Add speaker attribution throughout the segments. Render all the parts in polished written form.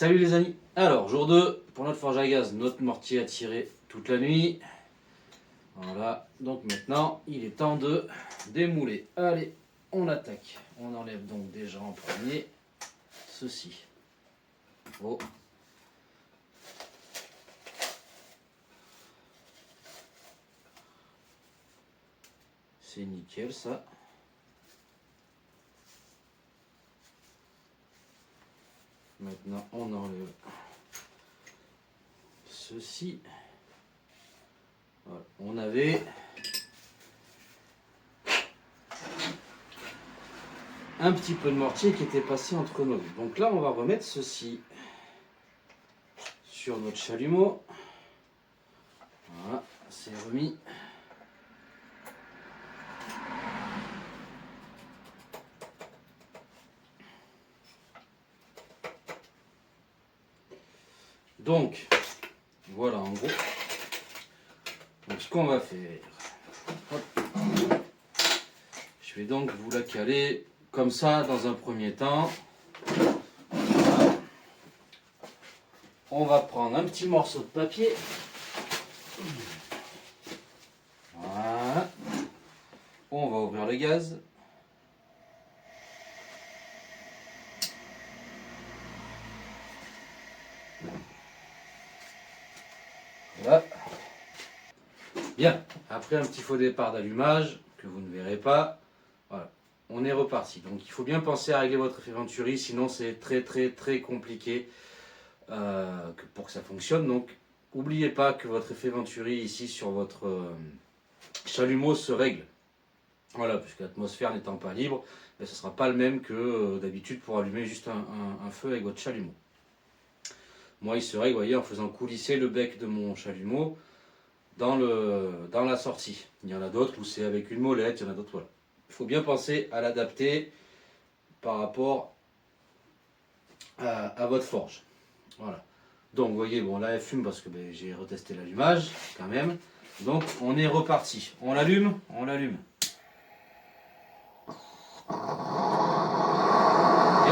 Speaker 1: salut les amis. Alors, jour 2, pour notre forge à gaz, notre mortier a tiré toute la nuit. Voilà, donc maintenant, il est temps de démouler. Allez, on attaque. On enlève donc déjà en premier ceci. Oh. C'est nickel ça. Maintenant, on enlève ceci. Voilà. On avait un petit peu de mortier qui était passé entre nos deux. Donc là, on va remettre ceci sur notre chalumeau. Voilà, c'est remis. Donc, voilà en gros. Donc ce qu'on va faire, hop. Je vais donc vous la caler comme ça dans un premier temps. Voilà. On va prendre un petit morceau de papier. Voilà. On va ouvrir le gaz. Voilà. Bien, après un petit faux départ d'allumage que vous ne verrez pas, voilà, on est reparti. Donc il faut bien penser à régler votre effet Venturi, sinon c'est très compliqué pour que ça fonctionne. Donc n'oubliez pas que votre effet Venturi ici sur votre chalumeau se règle. Voilà, puisque l'atmosphère n'étant pas libre, ce ne sera pas le même que d'habitude pour allumer juste un feu avec votre chalumeau. Moi il se règle, vous voyez, en faisant coulisser le bec de mon chalumeau dans la sortie. Il y en a d'autres où c'est avec une molette, il y en a d'autres, voilà. Il faut bien penser à l'adapter par rapport à votre forge. Voilà. Donc vous voyez, bon là elle fume parce que j'ai retesté l'allumage quand même. Donc on est reparti. On l'allume. Et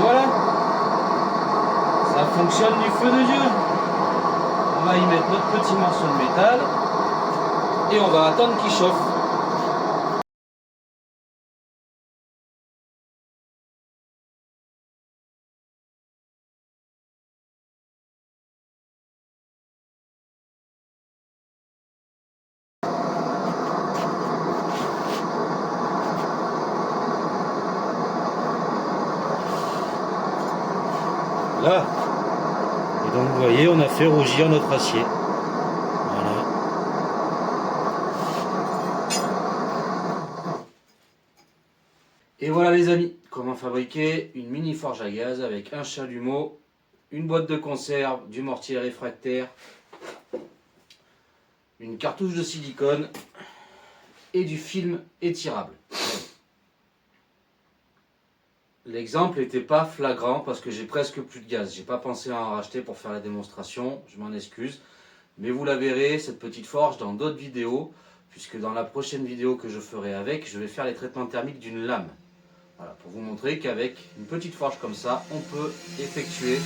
Speaker 1: voilà. Ça fonctionne du feu de Dieu. On va y mettre notre petit morceau de métal. Et on va attendre qu'il chauffe. Là. Et donc vous voyez, on a fait rougir notre acier. Voilà. Et voilà les amis, comment fabriquer une mini forge à gaz avec un chalumeau, une boîte de conserve, du mortier réfractaire, une cartouche de silicone et du film étirable. L'exemple n'était pas flagrant parce que j'ai presque plus de gaz. J'ai pas pensé à en racheter pour faire la démonstration, je m'en excuse. Mais vous la verrez, cette petite forge, dans d'autres vidéos, puisque dans la prochaine vidéo que je ferai avec, je vais faire les traitements thermiques d'une lame. Voilà, pour vous montrer qu'avec une petite forge comme ça, on peut effectuer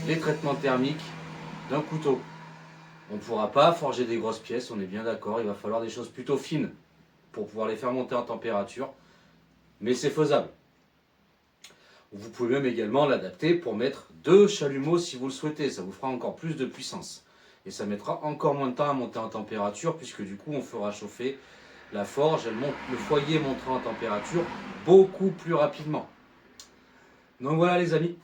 Speaker 1: les traitements thermiques d'un couteau. On ne pourra pas forger des grosses pièces, on est bien d'accord, il va falloir des choses plutôt fines pour pouvoir les faire monter en température, mais c'est faisable. Vous pouvez même également l'adapter pour mettre 2 chalumeaux si vous le souhaitez, ça vous fera encore plus de puissance. Et ça mettra encore moins de temps à monter en température puisque du coup on fera chauffer la forge, le foyer montera en température beaucoup plus rapidement. Donc voilà les amis,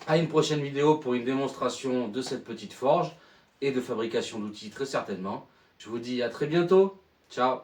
Speaker 1: à une prochaine vidéo pour une démonstration de cette petite forge et de fabrication d'outils très certainement. Je vous dis à très bientôt, ciao.